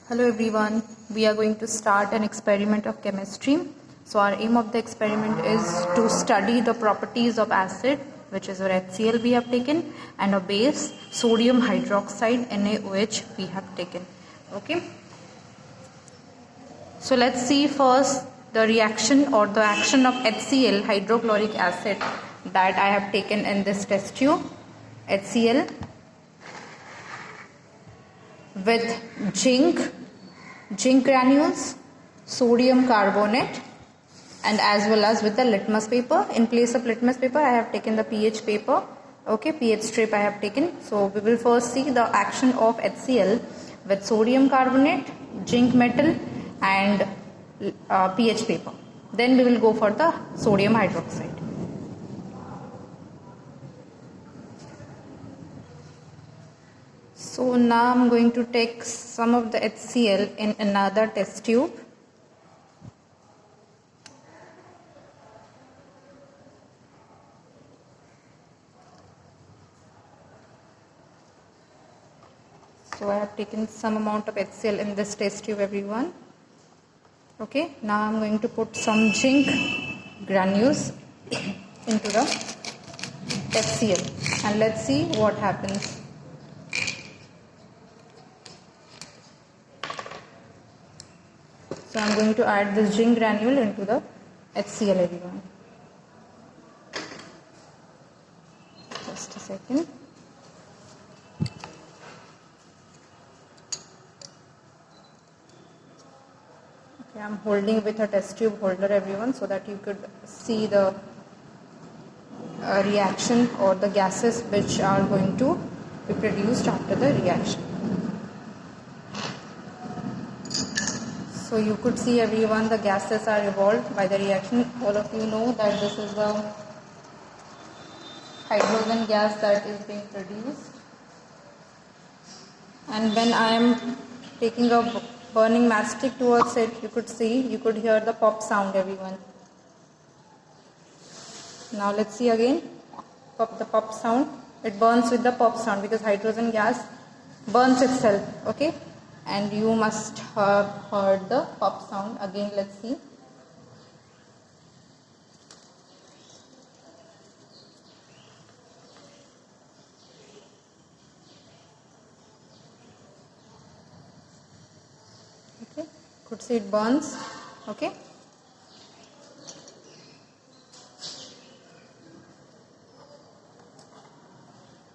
Hello everyone, we are going to start an experiment of chemistry. So our aim of the experiment is to study the properties of acid, which is our HCl we have taken, and a base, sodium hydroxide NaOH we have taken. Okay. So let's see first the reaction or the action of HCl, hydrochloric acid, that I have taken in this test tube. HCl with zinc granules, sodium carbonate, and as well as with the litmus paper. In place of litmus paper I have taken the pH paper. Okay, pH strip I have taken. So we will first see the action of HCl with sodium carbonate, zinc metal, and pH paper. Then we will go for the sodium hydroxide. So now I'm going to take some of the HCl in another test tube. So I have taken some amount of HCl in this test tube, everyone. Okay, now I'm going to put some zinc granules into the HCl and let's see what happens. So I'm going to add this zinc granule into the HCl, everyone. Just a second. Okay, I'm holding with a test tube holder, everyone, so that you could see the reaction or the gases which are going to be produced after the reaction. So you could see, everyone, the gases are evolved by the reaction. All of you know that this is the hydrogen gas that is being produced. And when I am taking a burning matchstick towards it, you could hear the pop sound, everyone. Now let's see again, the pop sound. It burns with the pop sound because hydrogen gas burns itself, okay? And you must have heard the pop sound. Again, let's see. Okay, could see it burns. Okay.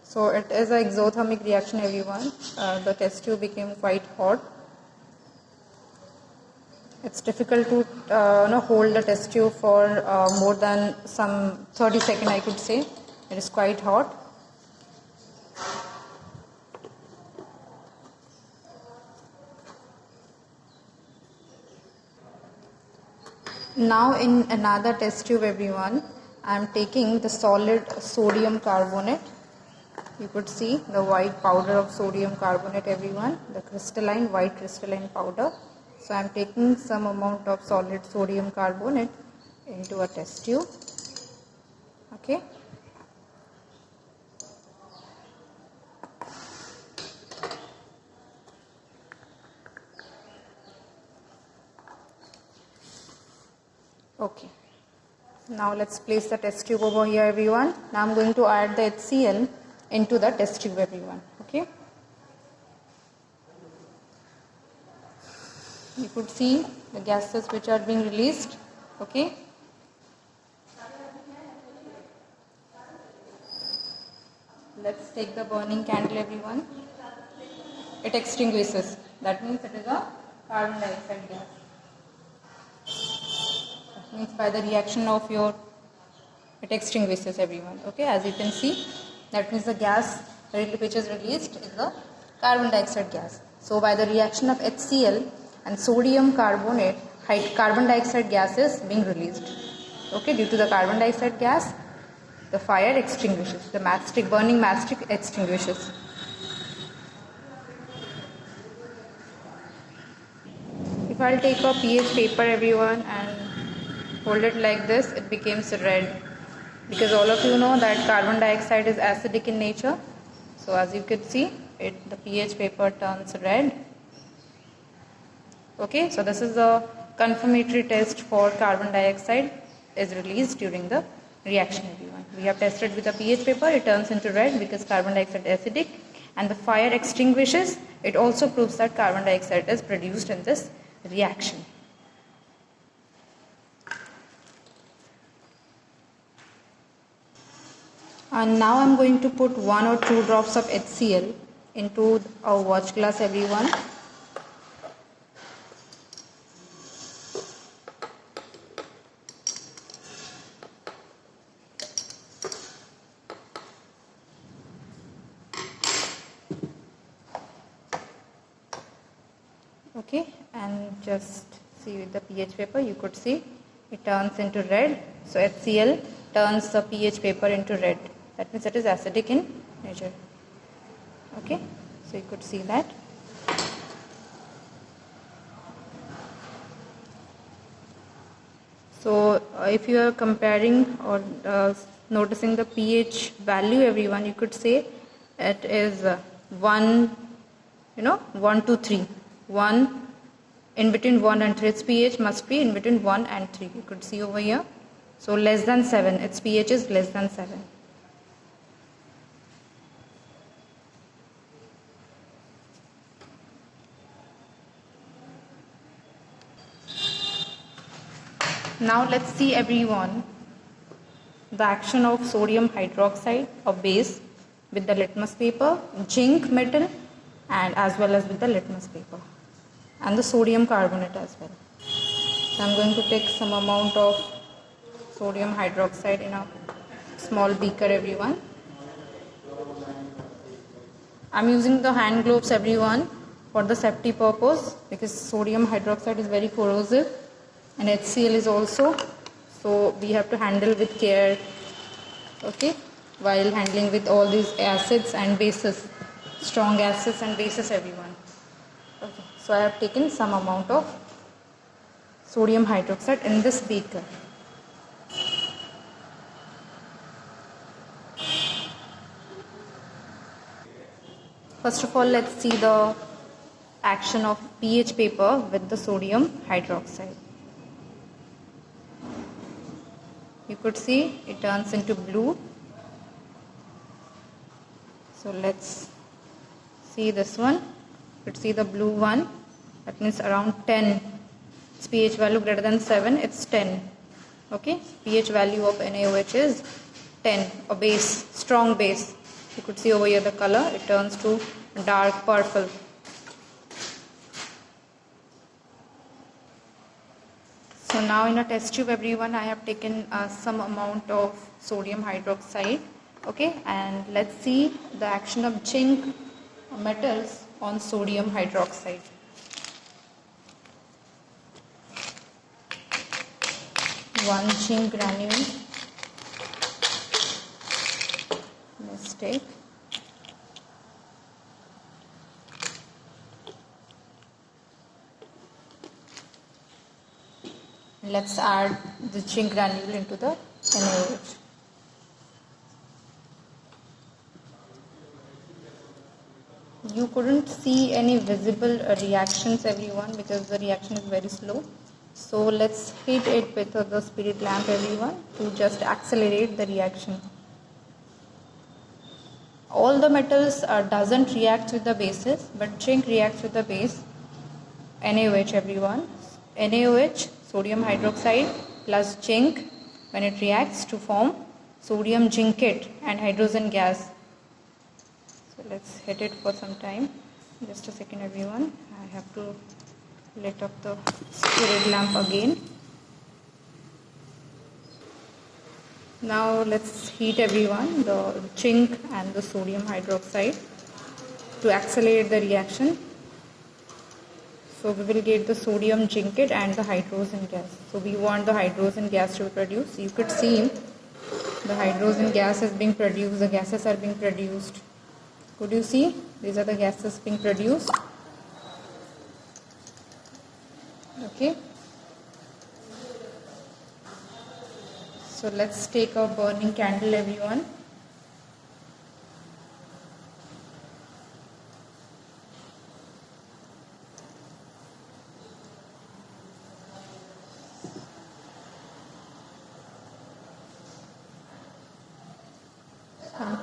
So it is an exothermic reaction, everyone. The test tube became quite hot. It's difficult to hold the test tube for more than some 30 seconds, I could say. It is quite hot. Now in another test tube, everyone, I am taking the solid sodium carbonate. You could see the white powder of sodium carbonate, everyone, the crystalline, white crystalline powder. So I am taking some amount of solid sodium carbonate into a test tube. Okay. Okay. Now let's place the test tube over here, everyone. Now I'm going to add the HCl into the test tube, everyone. Okay. You could see the gases which are being released. Okay. Let's take the burning candle, everyone. It extinguishes. That means it is a carbon dioxide gas. That means by the reaction of it extinguishes, everyone. Okay, as you can see, that means the gas which is released is the carbon dioxide gas. So by the reaction of HCl and sodium carbonate, carbon dioxide gas is being released. Okay, due to the carbon dioxide gas, the fire extinguishes. The burning matchstick extinguishes. If I'll take a pH paper, everyone, and hold it like this, it becomes red. Because all of you know that carbon dioxide is acidic in nature. So as you could see, the pH paper turns red. Okay, so this is the confirmatory test for carbon dioxide is released during the reaction everyone. We have tested with a pH paper, it turns into red because carbon dioxide is acidic, and the fire extinguishes. It also proves that carbon dioxide is produced in this reaction. And now I am going to put 1 or 2 drops of HCl into a watch glass everyone. Okay, and just see with the pH paper, you could see it turns into red. So HCl turns the pH paper into red. That means it is acidic in nature. Okay, so you could see that. So if you are comparing or noticing the pH value everyone, you could say it is 1, 1 to 3. 1 in between 1 and 3, its pH must be in between 1 and 3. You could see over here. So less than 7, its pH is less than 7. Now let's see everyone the action of sodium hydroxide, a base, with the litmus paper, zinc metal, and as well as with the litmus paper, and the sodium carbonate as well. So I'm going to take some amount of sodium hydroxide in a small beaker everyone. I'm using the hand gloves everyone for the safety purpose because sodium hydroxide is very corrosive and HCl is also, so we have to handle with care, okay, while handling with all these acids and bases, strong acids and bases everyone. Okay, so I have taken some amount of sodium hydroxide in this beaker. First of all, let's see the action of pH paper with the sodium hydroxide. You could see it turns into blue. So let's see this one. You could see the blue one. That means around 10. Its pH value greater than 7, it's 10. Okay, pH value of NaOH is 10, a base, strong base. You could see over here the color, it turns to dark purple. So now in a test tube everyone, I have taken some amount of sodium hydroxide, okay, and let's see the action of zinc metals on sodium hydroxide. One zinc granule, let's take. Let's add the zinc granule into the NaOH. You couldn't see any visible reactions everyone because the reaction is very slow. So let's heat it with the spirit lamp everyone to just accelerate the reaction. All the metals doesn't react with the bases, but zinc reacts with the base NaOH everyone. NaOH, sodium hydroxide plus zinc, when it reacts to form sodium zincate and hydrogen gas. So let's hit it for some time. Just a second everyone. I have to lit up the spirit lamp again. Now let's heat everyone the zinc and the sodium hydroxide to accelerate the reaction. So we will get the sodium zincate and the hydrogen gas. So we want the hydrogen gas to be produced. You could see the hydrogen gas is being produced, the gases are being produced. Could you see? These are the gases being produced. Okay. So let's take a burning candle everyone.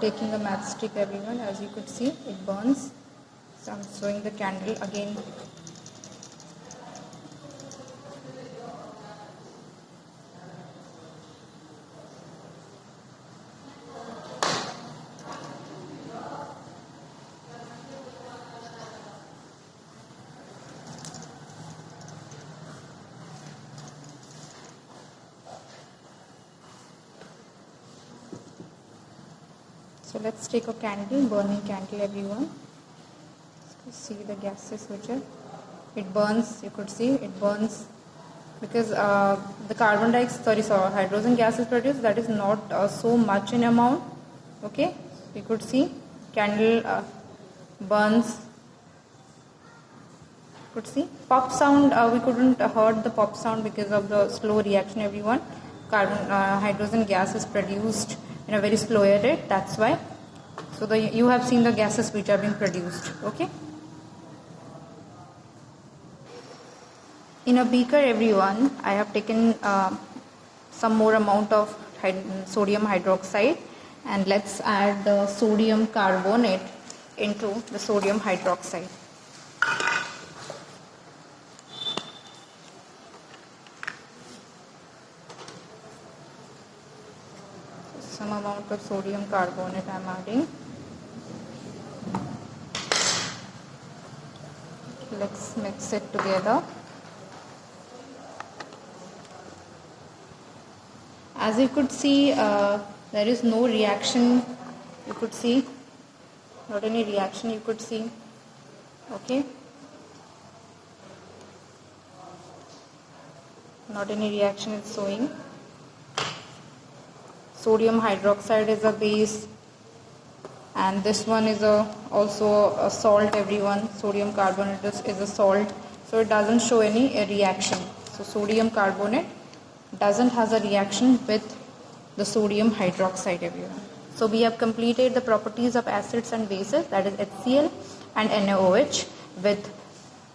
taking a matchstick everyone. As you could see, it burns. So I'm showing the candle again. So let's take a candle, burning candle everyone. See the gases which are, it burns, you could see it burns because the carbon dioxide, hydrogen gas is produced, that is not so much in amount. Okay, you could see candle burns. You could see pop sound, we couldn't heard the pop sound because of the slow reaction everyone. Hydrogen gas is produced in a very slower rate, that's why. So you have seen the gases which are being produced. Okay, in a beaker everyone, I have taken some more amount of sodium hydroxide, and let's add the sodium carbonate into the sodium hydroxide. Some amount of sodium carbonate I am adding. Let's mix it together. As you could see, there is no reaction. You could see, not any reaction you could see. Okay, not any reaction is showing. Sodium hydroxide is a base, and this one is also a salt everyone. Sodium carbonate is a salt, so it doesn't show any reaction. So sodium carbonate doesn't has a reaction with the sodium hydroxide everyone. So we have completed the properties of acids and bases, that is HCl and NaOH, with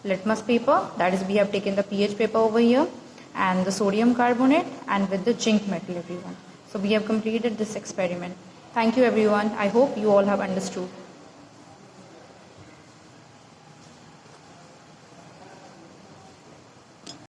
litmus paper, that is we have taken the pH paper over here, and the sodium carbonate, and with the zinc metal everyone. So we have completed this experiment. Thank you everyone. I hope you all have understood.